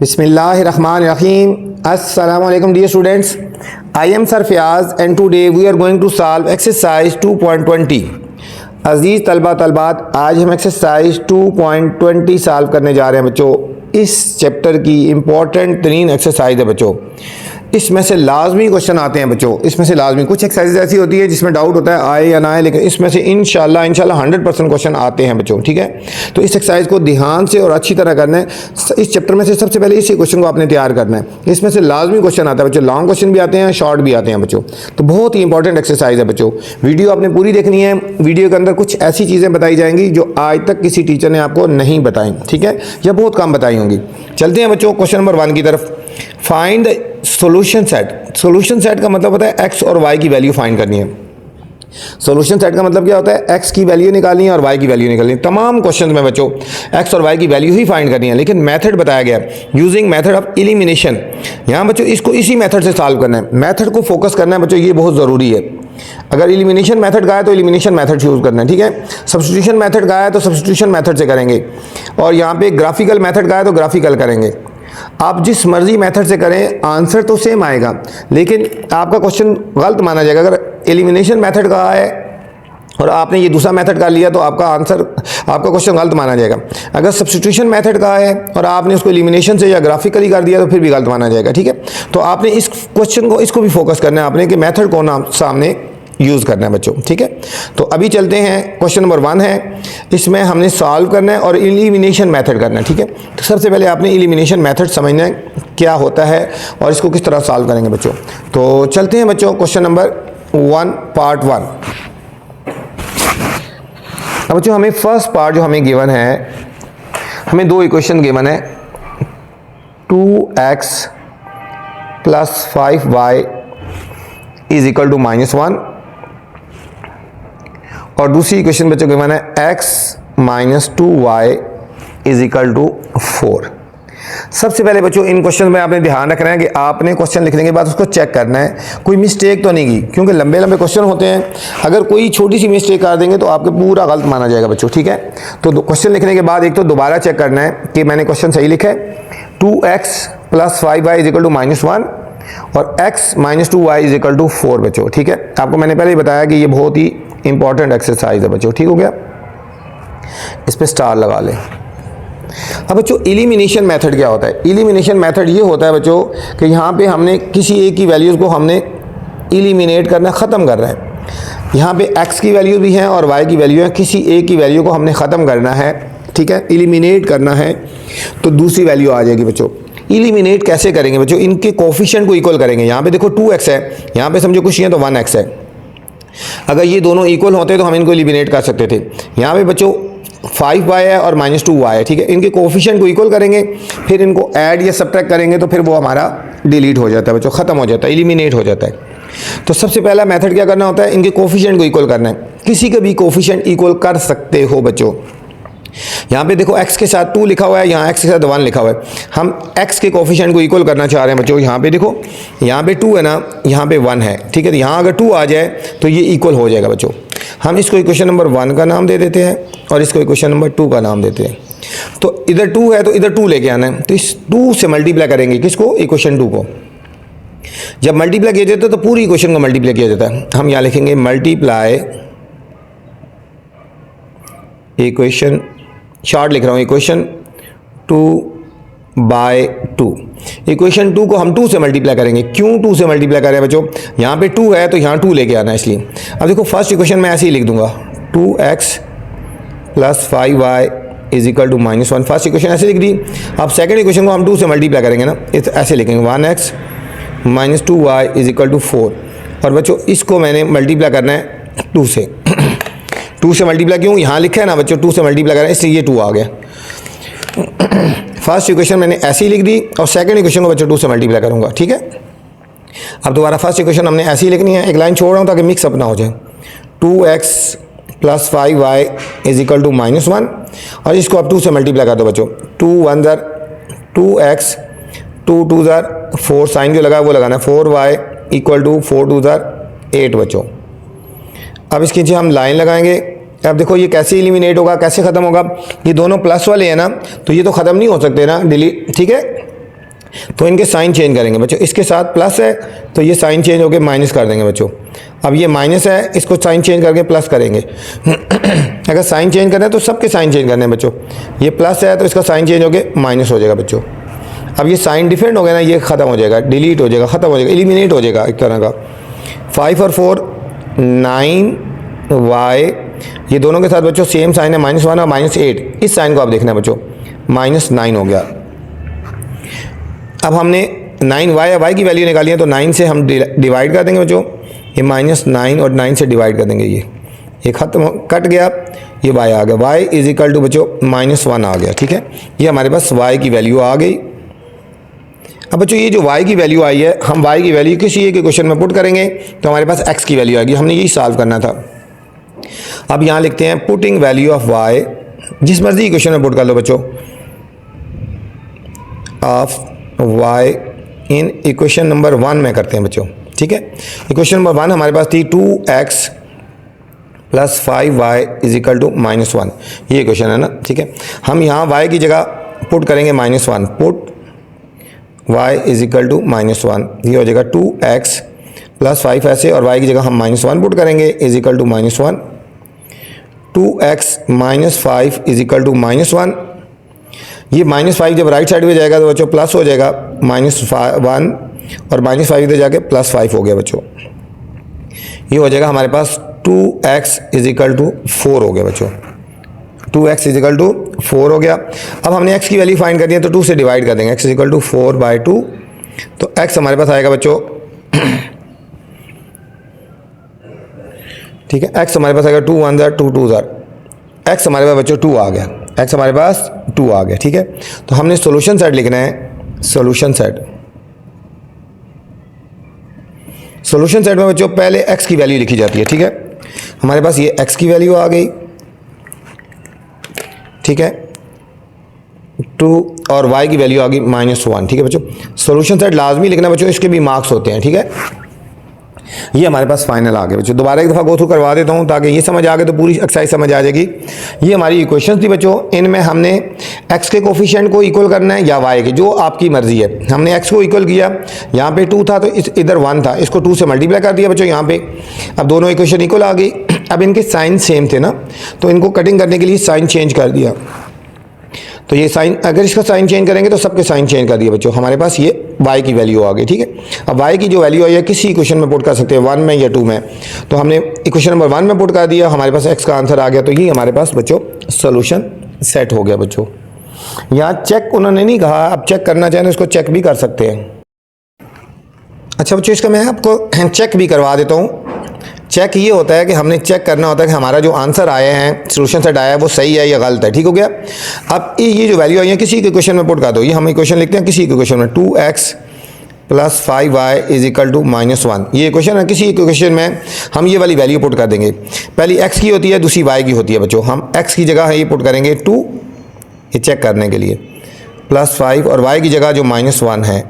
Bismillahirrahmanirrahim. Assalamu alaikum dear students. I am Sir Fiyaz and today we are going to solve exercise 2.20. अजीज़ तलबा तलबात, आज हम exercise 2.20 solve करने जा रहे हैं बच्चों। इस चैप्टर की इम्पॉर्टेंट तरीन एक्सरसाइज है बच्चों। इसमें से लाजमी क्वेश्चन आते हैं बच्चों, इसमें से लाजमी कुछ एक्सरसाइज ऐसी होती है जिसमें डाउट होता है आए या ना आए, लेकिन इसमें से इंशाल्लाह 100% क्वेश्चन आते हैं बच्चों। ठीक है, तो इस एक्सरसाइज को ध्यान से और अच्छी तरह करना है। इस चैप्टर में से सबसे पहले इसी क्वेश्चन को आपने तैयार करना है। इसमें से लाजमी क्वेश्चन आता है बच्चों, लॉन्ग क्वेश्चन भी आते हैं, शॉर्ट भी आते हैं बच्चों। तो बहुत ही इंपॉर्टेंट एक्सरसाइज है बच्चों। वीडियो आपने पूरी देखनी है। वीडियो के अंदर कुछ ऐसी चीज़ें बताई जाएंगी जो आज तक किसी टीचर ने आपको नहीं बताई, ठीक है, या बहुत कम बताई होंगी। चलते हैं बच्चों क्वेश्चन नंबर 1 की तरफ। Find the solution set. Solution set का मतलब होता है एक्स और वाई की वैल्यू फाइंड करनी है। सोल्यूशन सेट का मतलब क्या होता है, एक्स की वैल्यू निकालनी है और वाई की वैल्यू निकालनी है। तमाम क्वेश्चन में बच्चों एक्स और वाई की वैल्यू ही फाइंड करनी है, लेकिन मेथड बताया गया है यूजिंग मेथड ऑफ एलिमिनेशन। यहाँ बच्चों इसको इसी मेथड से सॉल्व करना है, मेथड को फोकस करना है बच्चों, ये बहुत ज़रूरी है। अगर एलिमिनेशन मेथड का है तो एलिमिनेशन मेथड यूज़ करना है, ठीक है। सब्स्टिट्यूशन मेथड का है तो सब्स्टिट्यूशन मेथड से करेंगे, और यहाँ पे ग्राफिकल मेथड का है तो ग्राफिकल करेंगे। आप जिस मर्जी मेथड से करें आंसर तो सेम आएगा, लेकिन आपका क्वेश्चन गलत माना जाएगा। अगर एलिमिनेशन मेथड का है और आपने ये दूसरा मेथड कर लिया तो आपका आंसर, आपका क्वेश्चन गलत माना जाएगा। अगर सब्स्टिट्यूशन मेथड का है और आपने उसको एलिमिनेशन से या ग्राफिकली कर दिया तो फिर भी गलत माना जाएगा, ठीक है। तो आपने इस क्वेश्चन को, इसको भी फोकस करना है आपने कि मेथड को ना सामने यूज़ करना है बच्चों, ठीक है। तो अभी चलते हैं, क्वेश्चन नंबर 1 है, इसमें हमने सॉल्व करना है और एलिमिनेशन मेथड करना है, ठीक है। तो सबसे पहले आपने एलिमिनेशन मेथड समझना है क्या होता है और इसको किस तरह सॉल्व करेंगे बच्चों। तो चलते हैं बच्चों क्वेश्चन नंबर 1 पार्ट 1। अब बच्चों हमें फर्स्ट पार्ट जो हमें गिवन है, हमें 2 इक्वेशन गिवन है, 2x + 5y = -1, और दूसरी इक्वेशन बच्चों के गिवन है x - 2y = 4। सबसे पहले बच्चों इन क्वेश्चन में आपने ध्यान रखना है कि आपने क्वेश्चन लिखने के बाद उसको चेक करना है कोई मिस्टेक तो नहीं की, क्योंकि लंबे लंबे क्वेश्चन होते हैं। अगर कोई छोटी सी मिस्टेक कर देंगे तो आपके पूरा गलत माना जाएगा बच्चों, ठीक है। तो क्वेश्चन लिखने के बाद एक तो दोबारा चेक करना है कि मैंने क्वेश्चन सही लिखा है। 2x + 5y = -1 और x - 2y = 4 बच्चों, ठीक है। आपको मैंने पहले ही बताया कि ये बहुत ही इंपॉर्टेंट एक्सरसाइज है बच्चों, ठीक हो गया। इस पे स्टार लगा लें। अब बच्चों एलिमिनेशन मेथड क्या होता है? एलिमिनेशन मेथड ये होता है बच्चों कि यहाँ पे हमने किसी एक की वैल्यूज़ को हमने एलिमिनेट करना, ख़त्म कर रहे हैं। यहाँ पे x की वैल्यू भी है और y की वैल्यू है, किसी एक की वैल्यू को हमने ख़त्म करना है, ठीक है, एलिमिनेट करना है, तो दूसरी वैल्यू आ जाएगी बच्चों। एलिमिनेट कैसे करेंगे बच्चों? इनके कोफिशिएंट को इक्वल करेंगे। यहाँ पे देखो 2x है, यहाँ पे समझो कुछ नहीं है तो 1x है। अगर ये दोनों इक्वल होते तो हम इनको एलिमिनेट कर सकते थे। यहाँ पे बच्चों 5y है और -2y है, ठीक है। इनके कोफिशिएंट को इक्वल करेंगे, फिर इनको ऐड या सब्ट्रैक्ट करेंगे तो फिर वो हमारा डिलीट हो जाता है बच्चों, ख़त्म हो जाता है, एलिमिनेट हो जाता है। तो सबसे पहला मेथड क्या करना होता है, इनके कोफिशिएंट को इक्वल करना है। किसी का भी कोफिशिएंट इक्वल कर सकते हो बच्चों। यहाँ पे देखो x के साथ 2 लिखा हुआ है, यहाँ x के साथ 1 लिखा हुआ है। हम x के कोफिशिएंट को इक्वल करना चाह रहे हैं बच्चों। यहाँ पे देखो, यहाँ पे 2 है ना, यहाँ पे 1 है, ठीक है। तो यहाँ अगर 2 आ जाए तो ये इक्वल हो जाएगा बच्चों। हम इसको इक्वेशन नंबर 1 का नाम दे देते हैं और इसको इक्वेशन नंबर 2 का नाम देते हैं। तो इधर 2 है तो इधर 2 लेके आना है, तो इस 2 से मल्टीप्लाई करेंगे किसको, इक्वेशन 2 को। जब मल्टीप्लाई किया जाता है तो पूरी इक्वेशन को मल्टीप्लाई किया जाता है। हम यहाँ लिखेंगे मल्टीप्लाई इक्वेशन, शॉर्ट लिख रहा हूँ, इक्वेशन 2/2। इक्वेशन 2 को हम 2 से मल्टीप्लाई करेंगे। क्यों 2 से मल्टीप्लाई कर रहे हैं बच्चों? यहाँ पे 2 है तो यहाँ 2 लेके आना है, इसलिए। अब देखो फर्स्ट इक्वेशन में ऐसे ही लिख दूंगा, 2x + 5y = -1। फर्स्ट इक्वेशन ऐसे लिख दी। अब सेकंड इक्वेशन को हम 2 से मल्टीप्लाई करेंगे ना, ऐसे लिखेंगे 1x - 2y = 4। और बच्चों इसको मैंने मल्टीप्लाई करना है 2 से। 2 से मल्टीप्लाई क्यों, यहाँ लिखा है ना बच्चों 2 से मल्टीप्लाई करना है, इसलिए ये 2 आ गया। फर्स्ट इक्वेशन मैंने ऐसे ही लिख दी और सेकंड इक्वेशन को बच्चों 2 से मल्टीप्लाई करूँगा, ठीक है। अब दोबारा फर्स्ट इक्वेशन हमने ऐसे ही लिखनी है, एक लाइन छोड़ रहा हूँ ताकि मिक्स अप ना हो जाए। 2x + 5y = -1 और इसको अब 2 से मल्टीप्लाई कर दो बच्चों। 2 1 ज़र 2x, 2 2 ज़र 4, साइन जो लगा है वो लगाना है, 4y = 4 2 ज़र 8 बच्चों। अब इसके नीचे हम लाइन लगाएंगे। अब देखो ये कैसे एलिमिनेट होगा, कैसे ख़त्म होगा, ये दोनों प्लस वाले हैं ना, तो ये तो ख़त्म नहीं हो सकते ना, डिलीट, ठीक है। तो इनके साइन चेंज करेंगे बच्चों। इसके साथ प्लस है तो ये साइन चेंज होकर माइनस कर देंगे बच्चों। अब ये माइनस है, इसको साइन चेंज करके प्लस करेंगे। अगर साइन चेंज करना है तो सबके साइन चेंज करने हैं बच्चों। ये प्लस है तो इसका साइन चेंज होकर माइनस हो जाएगा बच्चों। अब ये साइन डिफरेंट हो गया ना, ये ख़त्म हो जाएगा, डिलीट हो जाएगा, ख़त्म हो जाएगा, एलिमिनेट हो जाएगा एक तरह का। 5 और 4 9y, ये दोनों के साथ बच्चों सेम साइन है, -1 और -8। इस साइन को आप देखना है बच्चों, -9 हो गया। अब हमने 9y की वैल्यू निकाली है तो 9 से हम डिवाइड कर देंगे बच्चों। ये -9 और 9 से डिवाइड कर देंगे, ये ख़त्म कट गया, ये y आ गया। y इज इक्वल टू बच्चों -1 आ गया। ठीक है, ये हमारे पास y की वैल्यू आ गई। अब बच्चों ये जो y की वैल्यू आई है, हम y की वैल्यू किसी एक क्वेश्चन में पुट करेंगे तो हमारे पास x की वैल्यू आएगी। हमने यही सॉल्व करना था। अब यहाँ लिखते हैं पुटिंग वैल्यू ऑफ y, जिस मर्जी क्वेश्चन में पुट कर लो बच्चों, of y in equation number 1 में करते हैं बच्चों। ठीक है, इक्वेशन नंबर 1 हमारे पास थी 2x + 5y is equal to -1। ये क्वेश्चन है ना। ठीक है, हम यहाँ y की जगह पुट करेंगे -1, put y is equal to -1। ये हो जाएगा 2x + 5 ऐसे, और y की जगह हम -1 पुट करेंगे is equal to -1। 2x - 5 is equal to -1। ये -5 जब राइट साइड में जाएगा तो बच्चों प्लस हो जाएगा, -1 और -5 इधर जाके +5 हो गया बच्चों। ये हो जाएगा हमारे पास 2x इज इक्वल टू 4 हो गया बच्चों। 2x इज इक्वल टू 4 हो गया। अब हमने x की वैल्यू फाइंड करनी है तो 2 से डिवाइड कर देंगे, x इज इक्वल टू 4/2। तो x हमारे पास आएगा बच्चों, ठीक है, x हमारे पास आएगा 2 1 2 2 x हमारे पास बच्चों 2 आ गया, x हमारे पास 2 आ गया। ठीक है, तो हमने सॉल्यूशन सेट लिखना है। सॉल्यूशन सेट, सॉल्यूशन सेट में बच्चों पहले x की वैल्यू लिखी जाती है। ठीक है, हमारे पास ये x की वैल्यू आ गई। ठीक है, 2 और y की वैल्यू आ गई -1। ठीक है बच्चों, सॉल्यूशन सेट लाजमी लिखना बच्चों, इसके भी मार्क्स होते हैं। ठीक है, ये हमारे पास फाइनल आ गया बच्चों। दोबारा एक दफ़ा गो थ्रू करवा देता हूँ ताकि ये समझ आ गए तो पूरी एक्सरसाइज समझ आ जाएगी। ये हमारी इक्वेशन थी बच्चों, इनमें हमने x के कोफिशिएंट को इक्वल करना है या y के, जो आपकी मर्जी है। हमने x को इक्वल किया, यहाँ पे 2 था तो इधर 1 था, इसको 2 से मल्टीप्लाई कर दिया बच्चों यहाँ पे। अब दोनों इक्वेशन इक्वल आ गई। अब इनके साइन सेम थे ना, तो इनको कटिंग करने के लिए साइन चेंज कर दिया। तो ये साइन, अगर इसका साइन चेंज करेंगे तो सबके साइन चेंज कर दिए बच्चों। हमारे पास ये y की वैल्यू आ गई। ठीक है, अब y की जो वैल्यू आई है किसी इक्वेशन में पुट कर सकते हैं, 1 में या 2 में। तो हमने इक्वेशन नंबर 1 में पुट कर दिया, हमारे पास x का आंसर आ गया। तो ये हमारे पास बच्चों सोल्यूशन सेट हो गया बच्चों। यहाँ चेक उन्होंने नहीं कहा, आप चेक करना चाहें तो इसको चेक भी कर सकते हैं। अच्छा बच्चों, इसका मैं आपको चेक भी करवा देता हूँ। चेक ये होता है कि हमने चेक करना होता है कि हमारा जो आंसर आए हैं, सॉल्यूशन सेट आया है, वो सही है या गलत है। ठीक हो गया। अब ये जो वैल्यू आई है किसी के क्वेश्चन में पुट कर दो। ये हम इक्वेशन लिखते हैं किसी के क्वेश्चन में, 2x + 5y is equal to -1। ये क्वेश्चन है, किसी क्वेश्चन में हम ये वाली वैल्यू पुट कर देंगे। पहली x की होती है, दूसरी y की होती है बच्चों। हम x की जगह ये पुट करेंगे 2, ये चेक करने के लिए, +5, और y की जगह जो -1 है,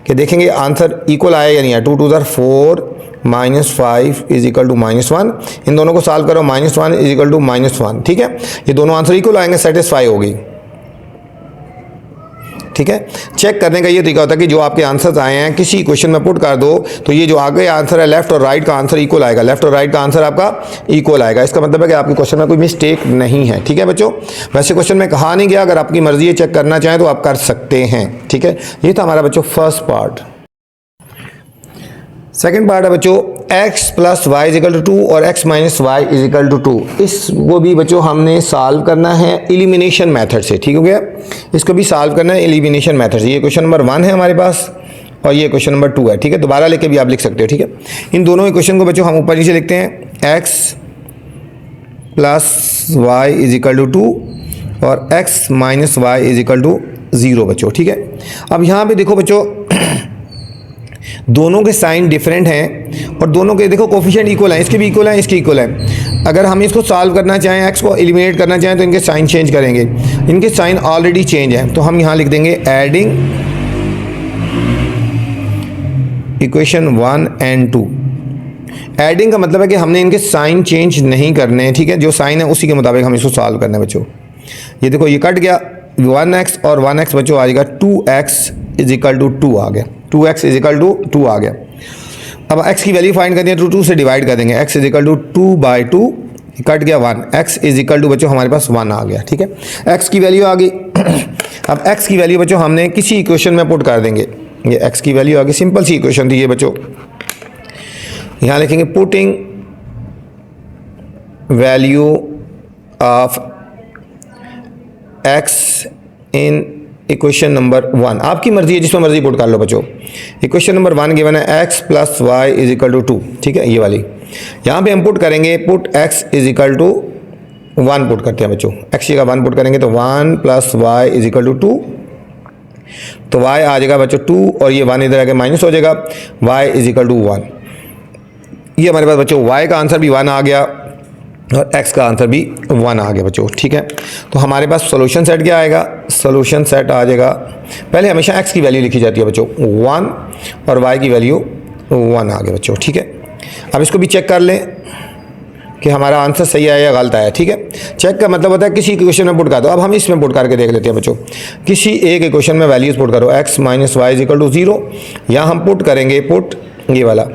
कि देखेंगे आंसर इक्वल आया या नहीं है। 2 2 4 -5 इज इक्वल टू -1। इन दोनों को सॉल्व करो, -1 इज इक्वल टू -1। ठीक है, ये दोनों आंसर इक्वल आएंगे, सेटिस्फाई होगी। ठीक है, चेक करने का ये तरीका होता है कि जो आपके आंसर्स आए हैं किसी क्वेश्चन में पुट कर दो तो ये जो आगे आंसर है लेफ्ट और राइट का आंसर इक्वल आएगा, लेफ्ट और राइट का आंसर आपका इक्वल आएगा। इसका मतलब है कि आपके क्वेश्चन में कोई मिस्टेक नहीं है। ठीक है बच्चों, वैसे क्वेश्चन में कहा नहीं गया, अगर आपकी मर्जी है चेक करना चाहें तो आप कर सकते हैं। ठीक है, ये था हमारा बच्चों फर्स्ट पार्ट। सेकेंड पार्ट है बच्चों x + y is equal to 2 और x - y is equal to 2। इसको भी बच्चों हमने सॉल्व करना है एलिमिनेशन मेथड से। ठीक हो गया, इसको भी सॉल्व करना है एलिमिनेशन मेथड से। ये क्वेश्चन नंबर 1 है हमारे पास और ये क्वेश्चन नंबर 2 है। ठीक है, दोबारा लेके भी आप लिख सकते हो। ठीक है, इन दोनों इक्वेशन को बच्चों हम ऊपर नीचे लिखते हैं, x + y is equal to 2 और x - y is equal to 0 बच्चों। ठीक है, अब यहाँ पे देखो बच्चों दोनों के साइन डिफरेंट हैं और दोनों के देखो कोफिशिएंट इक्वल हैं, इसके भी इक्वल हैं, इसके इक्वल हैं। अगर हम इसको सॉल्व करना चाहें, x को एलिमिनेट करना चाहें तो इनके साइन चेंज करेंगे। इनके साइन ऑलरेडी चेंज हैं, तो हम यहाँ लिख देंगे एडिंग इक्वेशन 1 और 2। एडिंग का मतलब है कि हमने इनके साइन चेंज नहीं करने हैं। ठीक है, जो साइन है उसी के मुताबिक हम इसको सॉल्व करना है बच्चों। ये देखो ये कट गया, 1x और 1x बच्चों आ जाएगा 2x इज इक्वल टू 2 आ गया, 2x इज इक्वल टू 2 आ गया। अब x की वैल्यू फाइंड करनी है तो 2 से डिवाइड कर देंगे, x is equal to 2/2 cut गया 1, x इज इक्वल टू बच्चों हमारे पास 1 आ गया, ठीक है, x की वैल्यू आ गई। अब x की वैल्यू बच्चों हमने किसी इक्वेशन में पुट कर देंगे, ये x की वैल्यू आ गई, सिंपल सी इक्वेशन थी ये बच्चों। यहाँ लिखेंगे putting value of x in equation number 1, आपकी मर्जी है जिसमें मर्जी पुट कर लो बच्चों। इक्वेशन नंबर 1 गिवन है x plus y is equal to 2, ठीक है, ये वाली। यहाँ पे हम पुट करेंगे put x is equal to 1 put करते हैं बच्चों, x की जगह 1 पुट करेंगे तो 1 plus y is equal to 2, तो y आ जाएगा बच्चों 2 और ये 1 इधर आके माइनस हो जाएगा, y इज इक्वल टू 1। ये हमारे पास बच्चों y का आंसर भी 1 आ गया और x का आंसर भी 1 आ गया बच्चों, ठीक है। तो हमारे पास सोल्यूशन सेट क्या आएगा, सोल्यूशन सेट आ जाएगा, पहले हमेशा x की वैल्यू लिखी जाती है बच्चों 1 और y की वैल्यू 1 आ गया बच्चों, ठीक है। अब इसको भी चेक कर लें कि हमारा आंसर सही आया या गलत आया, ठीक है। चेक का मतलब होता है किसी इक्वेशन में पुट कर दो। अब हम इसमें पुट करके देख लेते हैं बच्चों, किसी एक इक्वेशन में वैल्यूज पुट करो, x minus y is equal to 0, यहाँ हम पुट करेंगे पुट ये वाला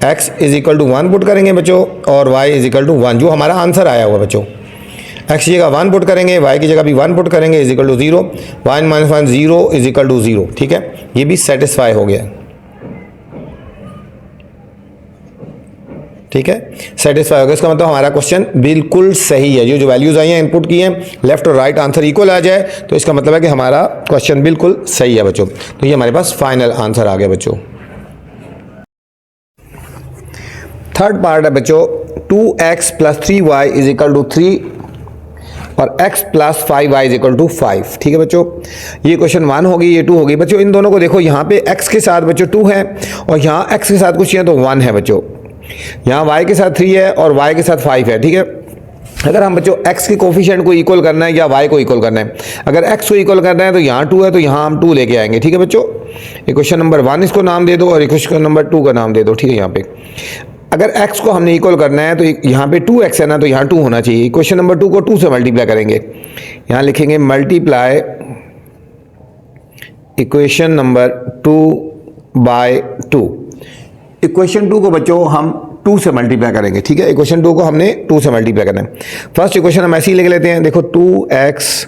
x is equal to 1 put करेंगे बच्चों और y इज इक्वल टू 1, जो हमारा आंसर आया हुआ बच्चों। x की जगह 1 पुट करेंगे, y की जगह भी 1 पुट करेंगे, is equal to 0, 1 minus 1 0 is equal to 0, ठीक है, ये भी सेटिस्फाई हो गया, ठीक है, सेटिस्फाई हो गया। इसका मतलब हमारा क्वेश्चन बिल्कुल सही है, जो वैल्यूज आई हैं इनपुट की हैं, लेफ्ट और राइट आंसर इक्वल आ जाए तो इसका मतलब है कि हमारा क्वेश्चन बिल्कुल सही है बच्चों। तो ये हमारे पास फाइनल आंसर आ गया बच्चों। थर्ड पार्ट है बच्चों 2x plus 3y is equal to 3 और x plus 5y is equal to 5, ठीक है बच्चों। ये क्वेश्चन 1 होगी, ये 2 होगी बच्चों। इन दोनों को देखो, यहाँ पे x के साथ बच्चों 2 है और यहाँ x के साथ कुछ है तो 1 है बच्चों, यहाँ y के साथ 3 है और y के साथ 5 है, ठीक है। अगर हम बच्चों x के कोफिशिएंट को इक्वल करना है या y को इक्वल करना है, अगर x को इक्वल करना है तो यहाँ 2 है तो यहाँ हम 2 लेके आएंगे, ठीक है बच्चों। इक्वेशन नंबर 1 इसको नाम दे दो और इक्वेशन नंबर 2 का नाम दे दो, ठीक है। यहाँ पे अगर x को हमने इक्वल करना है तो यहाँ पे 2x है ना, तो यहाँ 2 होना चाहिए। इक्वेशन नंबर 2 को 2 से मल्टीप्लाई करेंगे, यहाँ लिखेंगे multiply equation number 2 by 2। Equation 2 को बच्चों हम 2 से मल्टीप्लाई करेंगे, ठीक है। इक्वेशन 2 को हमने 2 से मल्टीप्लाई करना है। फर्स्ट इक्वेशन हम ऐसे ही लिख लेते हैं, देखो 2x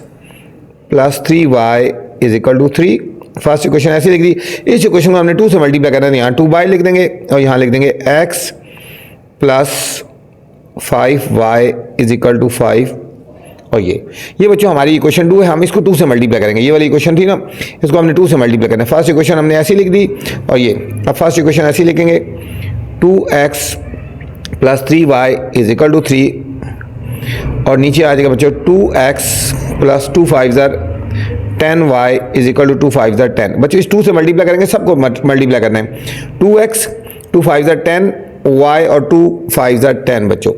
plus 3y is equal to 3, first equation ऐसे लिख दी। इस इक्वेशन को हमने 2 से मल्टीप्लाई करना है, यहाँ 2 लिख देंगे और यहाँ लिख देंगे x plus 5y is equal to 5 और ये बच्चों हमारी इक्वेशन 2 है, हम इसको 2 से मल्टीप्लाई करेंगे। ये वाली इक्वेशन थी ना, इसको हमने 2 से मल्टीप्लाई करना है। फर्स्ट इक्वेशन हमने ऐसी लिख दी और ये अब फर्स्ट इक्वेशन ऐसी लिखेंगे 2x plus 3y is equal to 3 और नीचे आ जाएगा बच्चों 2x plus 2 5 10y is equal to 2 5 10। बच्चों इस 2 से मल्टीप्लाई करेंगे, सबको मल्टीप्लाई करना है। 2x 2 5 10 y और 2 5 10 बच्चों।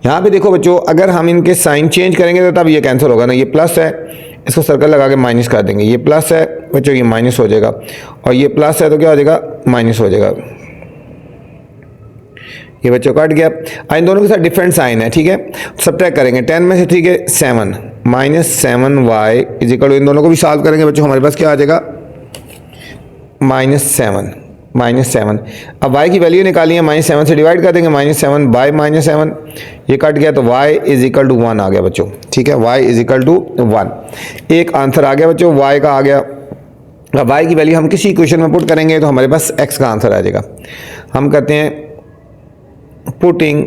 यहाँ पे देखो बच्चों, अगर हम इनके साइन चेंज करेंगे तो तब ये कैंसिल होगा ना, ये प्लस है इसको सर्कल लगा के माइनस कर देंगे, ये प्लस है बच्चों ये माइनस हो जाएगा और ये प्लस है तो क्या हो जाएगा माइनस हो जाएगा, ये बच्चों कट गया। इन दोनों के साथ डिफरेंट साइन है, ठीक है। सब्ट्रैक्ट करेंगे 10 में से 3 के 7 minus 7y is equal to, इन दोनों को भी सॉल्व करेंगे बच्चों, हमारे पास क्या आ जाएगा -7। अब y की वैल्यू निकाली है, -7 से डिवाइड कर देंगे, -7 बाय -7, ये कट गया तो y इज इक्वल टू 1 आ गया बच्चों, ठीक है। y इज इक्वल टू 1, एक आंसर आ गया बच्चों y का आ गया। अब y की वैल्यू हम किसी इक्वेशन में पुट करेंगे तो हमारे पास x का आंसर आ जाएगा। हम कहते हैं putting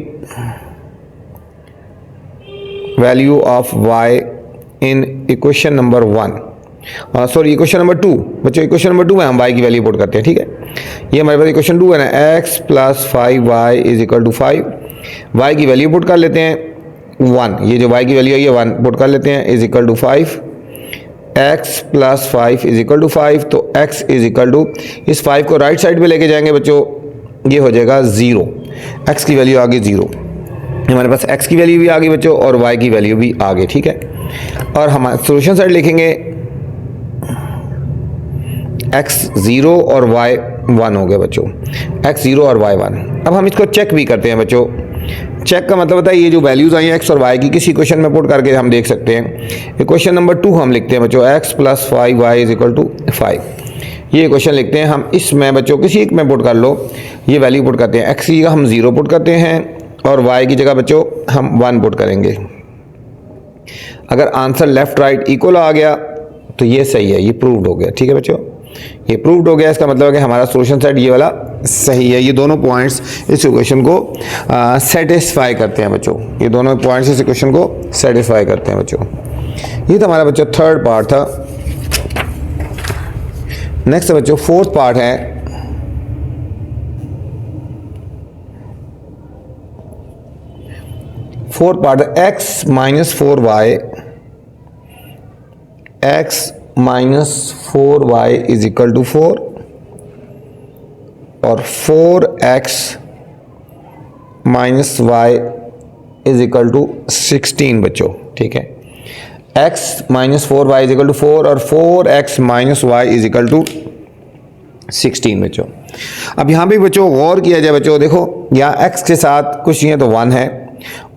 value of y in equation number 1, sorry equation number 2 बच्चों, इक्वेशन नंबर 2 में हम y की वैल्यू पुट करते हैं, ठीक है। ये हमारे पास इक्वेशन 2 है ना, x plus 5y is equal to 5, y की वैल्यू पुट कर लेते हैं 1, ये जो y की वैल्यू है ये 1 पुट कर लेते हैं, is equal to 5, x plus 5 is equal to 5, तो x इज इक्वल टू, इस 5 को राइट साइड पे लेके जाएंगे बच्चों, ये हो जाएगा 0, x की वैल्यू आ गई 0, हमारे पास x की वैल्यू भी आ गई बच्चों और y की वैल्यू भी आ गई, ठीक है। और हम सोल्यूशन साइड लिखेंगे x 0 और y 1 हो गए बच्चों, x 0 और y 1। अब हम इसको चेक भी करते हैं बच्चों। चेक का मतलब होता है ये जो वैल्यूज़ आई हैं x और y की, किसी क्वेश्चन में पुट करके हम देख सकते हैं। इक्वेशन नंबर 2 हम लिखते हैं बच्चों, x plus 5y is equal to 5। ये क्वेश्चन लिखते हैं हम, इसमें बच्चों किसी एक में पुट कर लो, ये वैल्यू पुट करते हैं, एक्स की जगह हम 0 पुट करते हैं और वाई की जगह बच्चों हम 1 पुट करेंगे। अगर आंसर लेफ्ट राइट इक्वल आ गया तो ये सही है, ये प्रूव्ड हो गया। ठीक है बच्चों, ये प्रूव्ड हो गया, इसका मतलब है कि हमारा सोल्यूशन सेट ये वाला सही है। ये दोनों पॉइंट्स इस इक्वेशन को सेटिस्फाई करते हैं बच्चों, ये दोनों पॉइंट्स इस इक्वेशन को सेटिस्फाई करते हैं बच्चों। ये तो हमारा बच्चों थर्ड पार्ट था। नेक्स्ट बच्चों फोर्थ पार्ट है। फोर्थ पार्ट है x minus 4y, x minus 4y is equal to 4 और 4x minus y is equal to 16 बच्चों। ठीक है, x minus 4y is equal to 4 और 4x minus y is equal to 16 बच्चों। अब यहाँ पे बच्चों गौर किया जाए बच्चों, देखो यहाँ x के साथ कुछ नहीं है तो 1 है,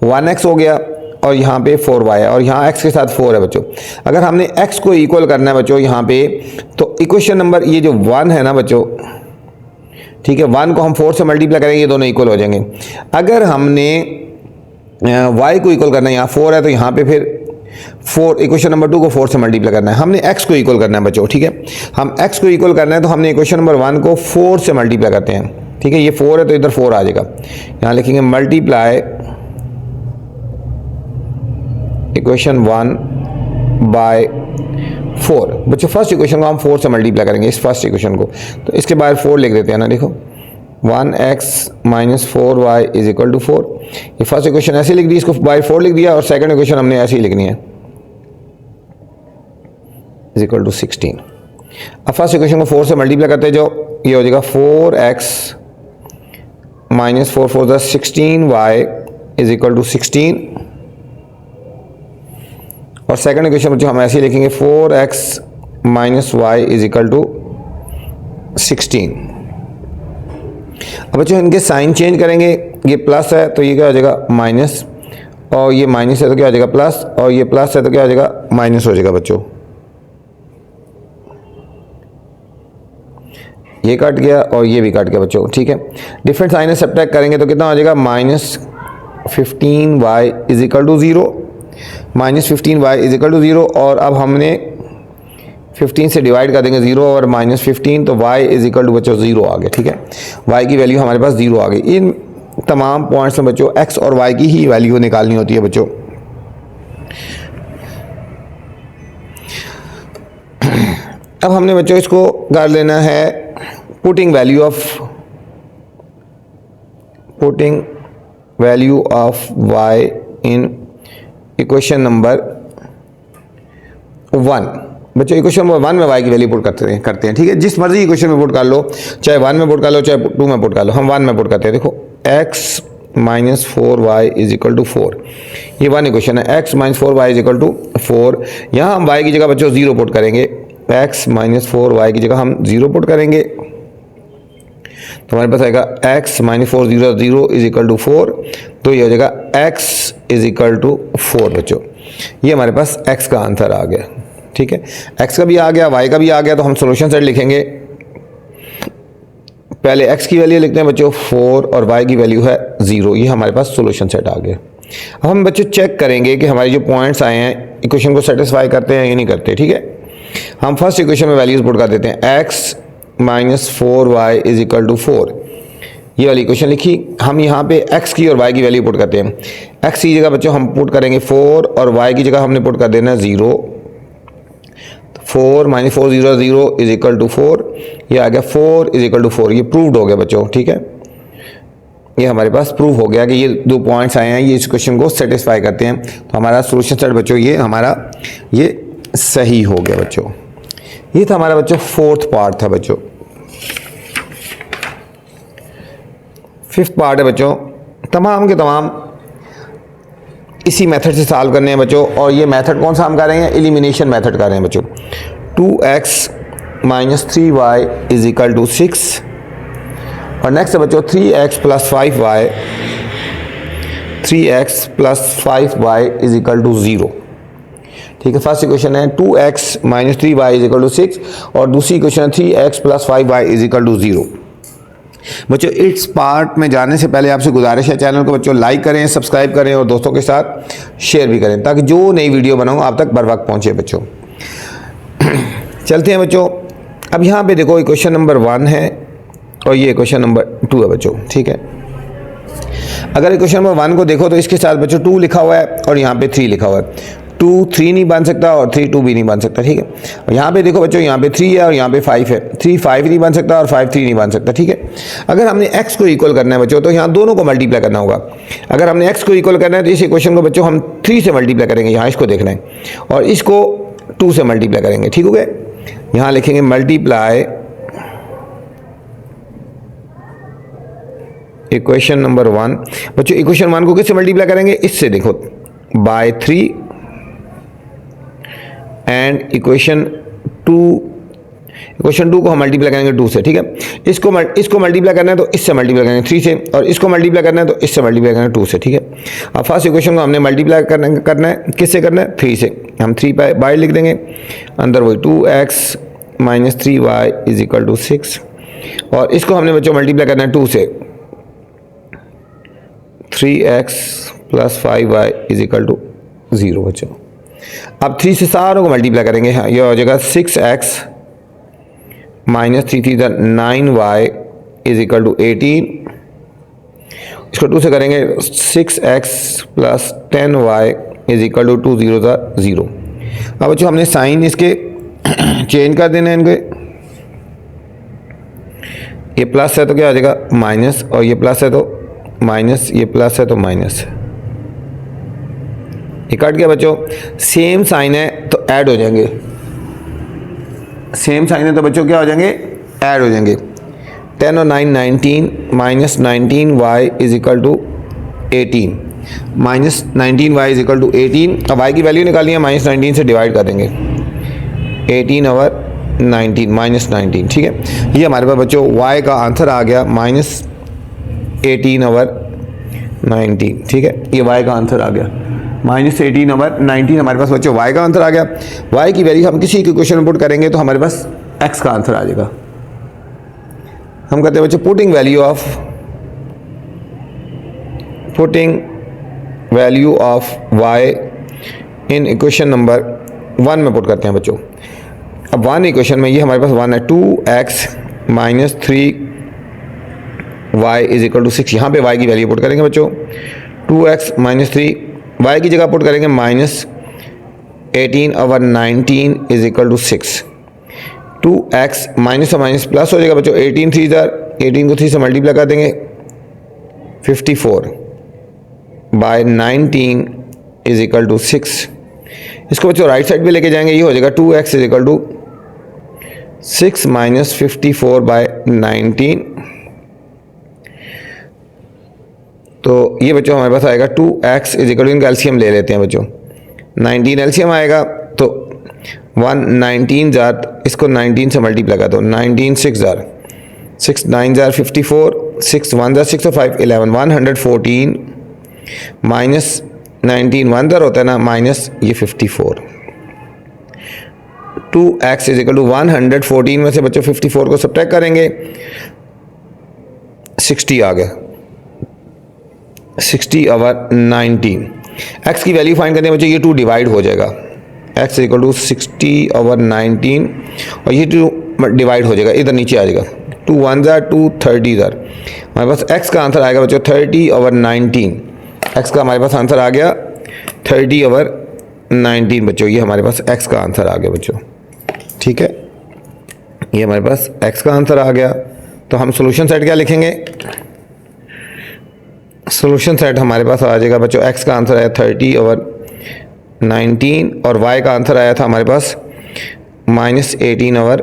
1x हो गया और यहाँ पे 4y है और यहाँ x के साथ 4 है बच्चों। अगर हमने x को इक्वल करना है बच्चों यहाँ पे, तो इक्वेशन नंबर ये जो 1 है ना बच्चों, ठीक है, 1 को हम 4 से मल्टीप्लाई करेंगे, ये दोनों इक्वल हो जाएंगे। अगर हमने y को इक्वल करना है, यहाँ 4 है तो यहाँ पे फिर 4, इक्वेशन नंबर 2 को 4 से मल्टीप्लाई करना है। हमने x को इक्वल करना है बच्चों, ठीक है, हम x को इक्वल करना है तो हमने इक्वेशन नंबर 1 को 4 से मल्टीप्लाई करते हैं। ठीक है, ये 4 है तो इधर 4 आ जाएगा, यहाँ लिखेंगे मल्टीप्लाई इक्वेशन 1 बाय 4। बच्चों फर्स्ट इक्वेशन को हम 4 से मल्टीप्लाई करेंगे, इस फर्स्ट इक्वेशन को, तो इसके बाहर 4 लिख देते हैं ना। देखो 1x minus 4y is equal to 4, ये फर्स्ट इक्वेशन ऐसे लिख दी, इसको बाय 4 लिख दिया और सेकंड इक्वेशन हमने ऐसे ही लिखनी है, इज इक्वल टू 16। अब फर्स्ट इक्वेशन को 4 से मल्टीप्लाई करते जाओ, ये हो जाएगा 4x माइनस 4 4 द 16y इज इक्वल टू 16 और सेकंड इक्वेशन जो हम ऐसे ही लिखेंगे 4x minus y is equal to 16। अब बच्चों इनके साइन चेंज करेंगे, ये प्लस है तो ये क्या हो जाएगा माइनस, और ये माइनस है तो क्या हो जाएगा प्लस, और ये प्लस है तो क्या हो जाएगा माइनस हो जाएगा बच्चों। ये कट गया और ये भी कट गया बच्चों। ठीक है, डिफरेंट साइन सब्ट्रैक्ट करेंगे तो कितना हो जाएगा minus 15y is equal to 0, minus 15y is equal to 0 और अब हमने 15 से डिवाइड कर देंगे 0 और माइनस 15, तो y इज इक्वल टू बच्चों 0 आ गया। ठीक है, y की वैल्यू हमारे पास 0 आ गई। इन तमाम पॉइंट्स में बच्चों x और y की ही वैल्यू निकालनी होती है बच्चों। अब हमने बच्चों इसको कर लेना है putting value of y in equation number 1। बच्चों इक्वेशन नंबर 1 में y की वैल्यू पुट करते हैं। ठीक है, जिस मर्जी इक्वेशन में पुट कर लो, चाहे 1 में पुट कर लो चाहे 2 में पुट कर लो, हम 1 में पुट करते हैं। देखो x minus 4y is equal to 4, ये 1 इक्वेशन है, x minus 4y is equal to 4। यहाँ हम y की जगह बच्चों 0 पुट करेंगे, x माइनस 4y की जगह हम 0 पुट करेंगे, तो हमारे पास आएगा x minus 4 0 0 is equal to 4, तो ये हो जाएगा x इज इक्वल टू 4 बच्चों। ये हमारे पास x का आंसर आ गया। ठीक है, x का भी आ गया, y का भी आ गया, तो हम सॉल्यूशन सेट लिखेंगे। पहले x की वैल्यू लिखते हैं बच्चों 4 और y की वैल्यू है 0, ये हमारे पास सॉल्यूशन सेट आ गया। अब हम बच्चों चेक करेंगे कि हमारे जो पॉइंट्स आए हैं इक्वेशन को सेटिस्फाई करते हैं या नहीं करते। ठीक है, हम फर्स्ट इक्वेशन में वैल्यूज पुट कर देते हैं, x minus 4y is equal to 4, ये वाली इक्वेशन लिखी। हम यहाँ पे x की और y की वैल्यू पुट करते हैं। x की जगह बच्चों हम पुट करेंगे 4 और y की जगह हमने पुट कर देना 0, 4 माइनस 4 0 0 इज इक्वल टू 4, ये आ गया 4 इज इक्वल टू 4, ये प्रूव्ड हो गया बच्चों। ठीक है, ये हमारे पास प्रूव हो गया कि ये 2 पॉइंट्स आए हैं, ये इस क्वेश्चन को सेटिस्फाई करते हैं, तो हमारा सोल्यूशन सेट बच्चों ये हमारा ये सही हो गया बच्चों। ये था हमारा बच्चों फोर्थ पार्ट था बच्चों। फिफ्थ पार्ट है बच्चों, तमाम के तमाम इसी मेथड से सॉल्व करने हैं बच्चों, और ये मेथड कौन सा हम कर रहे हैं, एलिमिनेशन मेथड कर रहे हैं बच्चों। 2x minus 3y is equal to 6 और नेक्स्ट है बच्चों 3x plus 5y, 3x plus 5y is equal to 0। ठीक है। फर्स्ट इक्वेशन है 2x minus 3y is equal to 6 और दूसरी इक्वेशन है 3x plus 5y is equal to 0। बच्चों इस पार्ट में जाने से पहले आपसे गुजारिश है चैनल को बच्चों लाइक करें, सब्सक्राइब करें और दोस्तों के साथ शेयर भी करें ताकि जो नई वीडियो बनाऊँ आप तक बर वक्त पहुँचे बच्चों। चलते हैं बच्चों। अब यहाँ पे देखो इक्वेशन नंबर 1 है और ये इक्वेशन नंबर 2 है बच्चों, ठीक है। अगर इक्वेशन नंबर 1 को देखो तो इसके साथ बच्चों 2 लिखा हुआ है और यहाँ पे 3 लिखा हुआ है। 2 3 नहीं बन सकता और 3 2 भी नहीं बन सकता, ठीक है। और यहाँ पे देखो बच्चों यहाँ पे 3 है और यहाँ पे 5 है। 3 5 नहीं बन सकता और 5 3 नहीं बन सकता, ठीक है। अगर हमने x को इक्वल करना है बच्चों तो यहाँ दोनों को मल्टीप्लाई करना होगा। अगर हमने x को इक्वल करना है तो इस इक्वेशन को बच्चों हम 3 से मल्टीप्लाई करेंगे, यहाँ इसको देखना है, और इसको 2 से मल्टीप्लाई करेंगे, ठीक हो गया। यहाँ लिखेंगे मल्टीप्लाई इक्वेशन नंबर 1। बच्चों इक्वेशन 1 को किससे मल्टीप्लाई करेंगे, इससे देखो बाय 3 एंड इक्वेशन 2 को हम मल्टीप्लाई करेंगे 2 से, ठीक है। इसको मल्टीप्लाई करना है तो इससे मल्टीप्लाई करेंगे 3 से और इसको मल्टीप्लाई करना है तो इससे मल्टीप्लाई करेंगे 2 से, ठीक है। अब फर्स्ट इक्वेशन को हमने मल्टीप्लाई करना है किससे करना है, 3 से। हम 3 बाय लिख देंगे, अंदर वही 2x minus 3y is equal to 6 और इसको हमने बच्चों मल्टीप्लाई करना है 2 से, 3x plus 5y is equal to 0 बच्चों। अब 3 से सारों को मल्टीप्लाई करेंगे, हाँ ये हो जाएगा 6x minus 3 3 9y is equal to 18। इसको 2 से करेंगे 6x plus 10y is equal to 2 0 0। अब बच्चों हमने साइन इसके चेंज कर देना है इनके, ये प्लस है तो क्या आ जाएगा माइनस और ये प्लस है तो माइनस, ये प्लस है तो माइनस, ये कट गया बच्चों। सेम साइन है तो ऐड हो जाएंगे, सेम साइन है तो बच्चों क्या हो जाएंगे, ऐड हो जाएंगे। 10 और 9 19 minus 19y is equal to 18, minus 19y is equal to 18। अब y की वैल्यू निकालनी है, माइनस 19 से डिवाइड कर देंगे, 18 ओवर 19 माइनस 19, ठीक है। ये हमारे पास बच्चों y का आंसर आ गया माइनस 18 ओवर 19, ठीक है। ये y का आंसर आ गया माइनस 18 ओवर 19, हमारे पास बच्चों y का आंसर आ गया। y की वैल्यू हम किसी इक्वेशन में पुट करेंगे तो हमारे पास x का आंसर आ जाएगा। हम कहते हैं बच्चों putting value of y in equation number 1 में पुट करते हैं बच्चों। अब 1 इक्वेशन में ये हमारे पास 1 है, 2x minus 3y is equal to 6। यहाँ पे y की वैल्यू पुट करेंगे बच्चों, 2x माइनस 3, y की जगह पुट करेंगे minus 18 over 19 is equal to 6। 2x minus और माइनस प्लस हो जाएगा बच्चों, 18 3 18 को 3 से मल्टीप्लाई कर देंगे, 54 बाय 19 इज इक्वल टू 6। इसको बच्चों राइट साइड पे लेके जाएंगे, ये हो जाएगा 2x is equal to 6 minus 54 by 19। तो ये बच्चों हमारे पास आएगा 2x इज इक्वल टू, इनका एलसीएम ले लेते हैं बच्चों, 19 एलसीएम आएगा तो 119 जार, इसको 19 से मल्टीप्लाई कर दो, 19 6 जार, 6 9 जार 54, 6 1 जार 6 और 5 11, 114 माइनस 19 1 जार होता है ना, माइनस ये 54। 2x इज इक्वल टू 114 में से बच्चों 54 को सब्ट्रैक्ट करेंगे, 60 आ गया, 60 ओवर 19। x की वैल्यू फाइंड करने बच्चों, ये 2 डिवाइड हो जाएगा, x इक्वल टू 60 ओवर 19 और ये 2 डिवाइड हो जाएगा, इधर नीचे आ जाएगा, 2 1 जार 2 30 जार। हमारे पास x का आंसर आएगा बच्चों 30 ओवर 19। x का हमारे पास आंसर आ गया 30 ओवर 19 बच्चों, ये हमारे पास x का आंसर आ गया बच्चों, ठीक है। ये हमारे पास x का आंसर आ गया। तो हम सोल्यूशन सेट क्या लिखेंगे, सोल्यूशन सेट हमारे पास आ जाएगा बच्चों, x का आंसर आया 30 ओवर 19 और y का आंसर आया था हमारे पास माइनस 18 ओवर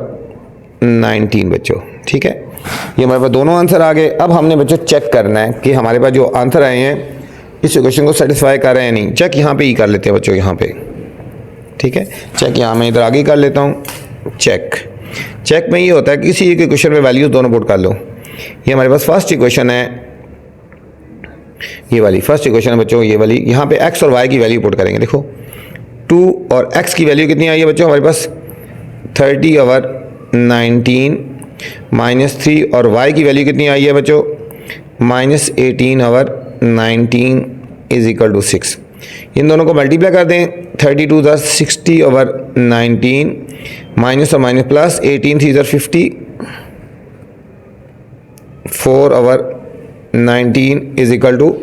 19 बच्चों, ठीक है। ये हमारे पास दोनों आंसर आ गए। अब हमने बच्चों चेक करना है कि हमारे पास जो आंसर आए हैं इस इक्वेशन को सेटिस्फाई कर रहे हैं नहीं। चेक यहाँ पे ही कर लेते हैं बच्चों, यहाँ पे, ठीक है। चेक यहाँ मैं इधर आगे कर लेता हूँ। चेक में ये होता है कि किसी एक इक्वेशन में वैल्यूज दोनों पुट कर लो। ये हमारे पास फर्स्ट इक्वेशन है, ये वाली फर्स्ट इक्वेशन है बच्चों, ये वाली। यहाँ पे x और y की वैल्यू पुट करेंगे। देखो 2 और x की वैल्यू कितनी आई है बच्चों हमारे पास 30 ओवर 19 माइनस 3 और y की वैल्यू कितनी आई है बच्चों minus 18 over 19 is equal to 6। इन दोनों को मल्टीप्लाई कर दें 32 ज़र 60 ओवर 19 माइनस और माइनस प्लस 18 3 ज़र 50 4 ओवर 19 इज इक्वल टू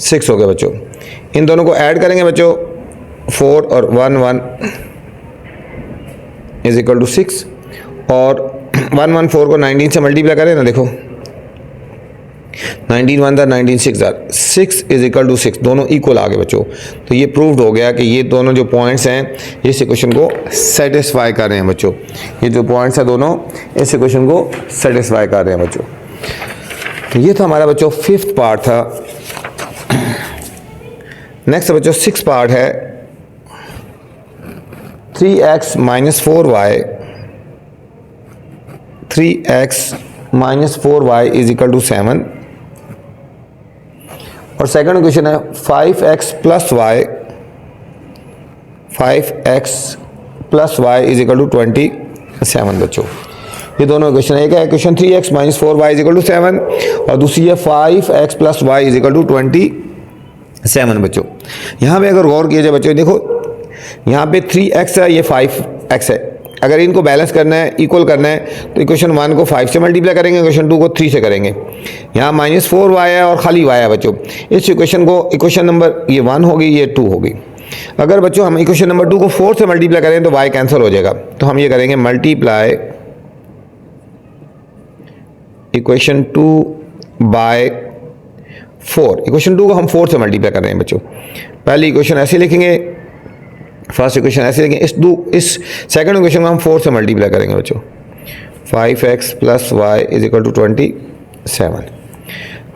6 हो गया बच्चों। इन दोनों को ऐड करेंगे बच्चों 4 और 1 1 इज इक्वल टू 6 और 1 1 4 को 19 से मल्टीप्लाई करें ना, देखो 19 1 ज़र 19 6 ज़र 6 इज इक्वल टू 6, दोनों इक्वल आ गए बच्चों। तो ये प्रूव्ड हो गया कि ये दोनों जो पॉइंट्स हैं इस इक्वेशन को सेटिस्फाई कर रहे हैं बच्चों। ये जो पॉइंट्स हैं दोनों इस इक्वेशन को सेटिस्फाई कर रहे हैं बच्चों। तो ये था हमारा बच्चों 5th पार्ट था। नेक्स्ट बच्चों 6th पार्ट है 3x minus 4y 3x minus 4y is equal to 7 और सेकंड इक्वेशन है 5x plus y 5x plus y is equal to 27 बच्चों। ये दोनों इक्वेशन है, एक है equation 3x minus 4y is equal to 7 और दूसरी है 5x plus y is equal to 27 बच्चों। यहाँ पे अगर गौर किया जाए बच्चों, देखो यहाँ पे 3x है, ये 5x है। अगर इनको बैलेंस करना है, इक्वल करना है, तो इक्वेशन 1 को 5 से मल्टीप्लाई करेंगे, इक्वेशन 2 को 3 से करेंगे। यहाँ माइनस 4y है और खाली y है बच्चों। इस इक्वेशन को इक्वेशन नंबर ये 1 होगी, ये 2 होगी। अगर बच्चों हम इक्वेशन नंबर 2 को 4 से मल्टीप्लाई करें तो y कैंसिल हो जाएगा, तो हम ये करेंगे मल्टीप्लाई इक्वेशन 2 बाय 4। इक्वेशन 2 को हम 4 से मल्टीप्लाई कर रहे हैं बच्चों। पहली इक्वेशन ऐसे लिखेंगे, फर्स्ट इक्वेशन ऐसे लिखेंगे, इस सेकंड इक्वेशन को हम 4 से मल्टीप्लाई करेंगे बच्चों। 5x plus y is equal to 27।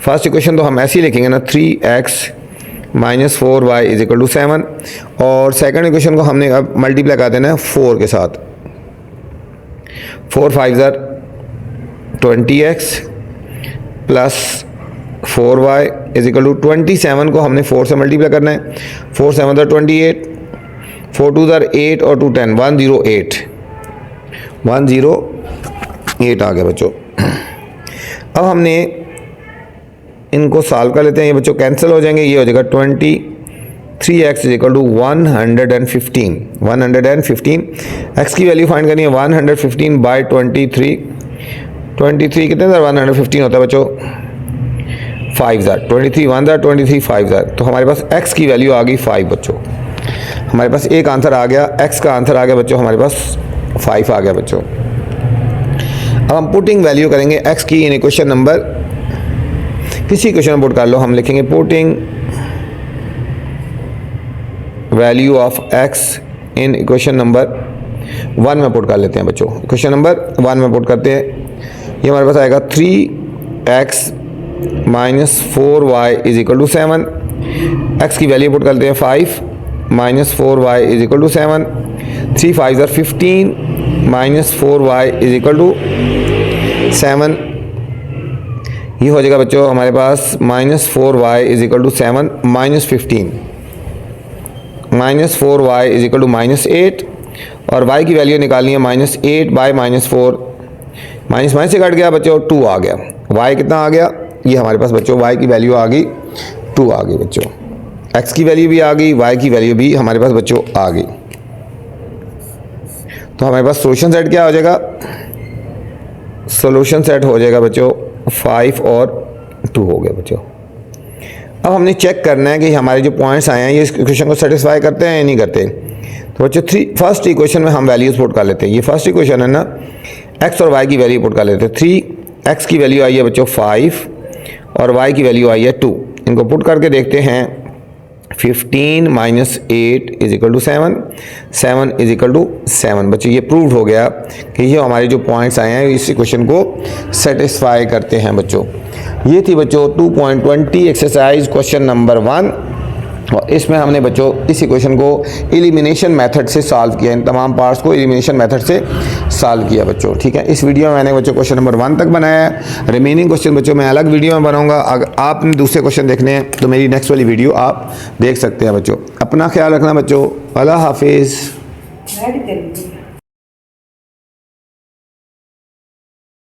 First equation तो हम ऐसे ही लिखेंगे ना, 3x minus 4y is equal to 7 और सेकंड इक्वेशन को हमने अब मल्टीप्लाई कर देना है 4 के साथ। 4 5 ज़र 20x plus 4y is equal to 27 को हमने 4 से मल्टीप्लाई करना है। 4 7 ज़र 28, 4 2 ज़र 8 और 2 10 108 आ गया बच्चों। अब हमने इनको सॉल्व कर लेते हैं, ये बच्चों कैंसिल हो जाएंगे। ये हो जाएगा 23x is equal to 115 x की वैल्यू फाइंड करनी है 115 बाई 23 कितने ज़र 115 होता है बच्चों 5 ज़र 23 1 ज़र 23 5 ज़र। तो हमारे पास x की वैल्यू आ गई 5 बच्चों। हमारे पास एक आंसर आ गया, x का आंसर आ गया बच्चों, हमारे पास 5 आ गया बच्चों। अब हम पुटिंग वैल्यू करेंगे x की इन इक्वेशन नंबर, किसी इक्वेशन में पुट कर लो, हम लिखेंगे putting value of x in equation number 1 में पुट कर लेते हैं बच्चों। इक्वेशन नंबर 1 में पुट करते हैं, ये हमारे पास आएगा 3x minus 4y is equal to 7। x की वैल्यू पुट करते हैं 5 minus 4y is equal to 7। 3 5 ज़र 15 minus 4y is equal to 7। ये हो जाएगा बच्चों हमारे पास minus 4y is equal to 7 minus 15 minus 4y is equal to minus 8 और y की वैल्यू निकालनी है minus 8 by minus 4। Minus minus से कट गया बच्चों 2 आ गया। y कितना आ गया, ये हमारे पास बच्चों y की वैल्यू आ गई 2 आ गई बच्चों। x की वैल्यू भी आ गई, y की वैल्यू भी हमारे पास बच्चों आ गई। तो हमारे पास सोल्यूशन सेट क्या हो जाएगा, सोल्यूशन सेट हो जाएगा बच्चों 5 और 2 हो गया बच्चों। अब हमने चेक करना है कि हमारे जो पॉइंट्स आए हैं ये इस इक्वेशन को सेटिस्फाई करते हैं या नहीं करते। तो बच्चों फर्स्ट इक्वेशन में हम वैल्यूज पुट कर लेते हैं। ये फर्स्ट इक्वेशन है ना, x और y की वैल्यू पुट कर लेते हैं। 3x की वैल्यू आई है बच्चों 5 और y की वैल्यू आई है 2। इनको पुट करके देखते हैं 15 minus 8 is equal to 7 is equal to 7 बच्चों। ये प्रूव्ड हो गया कि ये हमारे जो पॉइंट्स आए हैं इस इक्वेशन को सेटिस्फाई करते हैं बच्चों। ये थी बच्चों 2.20 एक्सरसाइज क्वेश्चन नंबर 1। और इसमें हमने बच्चों इस इक्वेशन को एलिमिनेशन मेथड से सॉल्व किया, इन तमाम पार्ट्स को एलिमिनेशन मेथड से सॉल्व किया बच्चों। ठीक है, इस वीडियो में मैंने बच्चों क्वेश्चन नंबर 1 तक बनाया है। रिमेनिंग क्वेश्चन बच्चों मैं अलग वीडियो में बनाऊंगा। अगर आपने दूसरे क्वेश्चन देखने हैं तो मेरी नेक्स्ट वाली वीडियो आप देख सकते हैं बच्चों। अपना ख्याल रखना बच्चों। अल्लाह हाफिज़।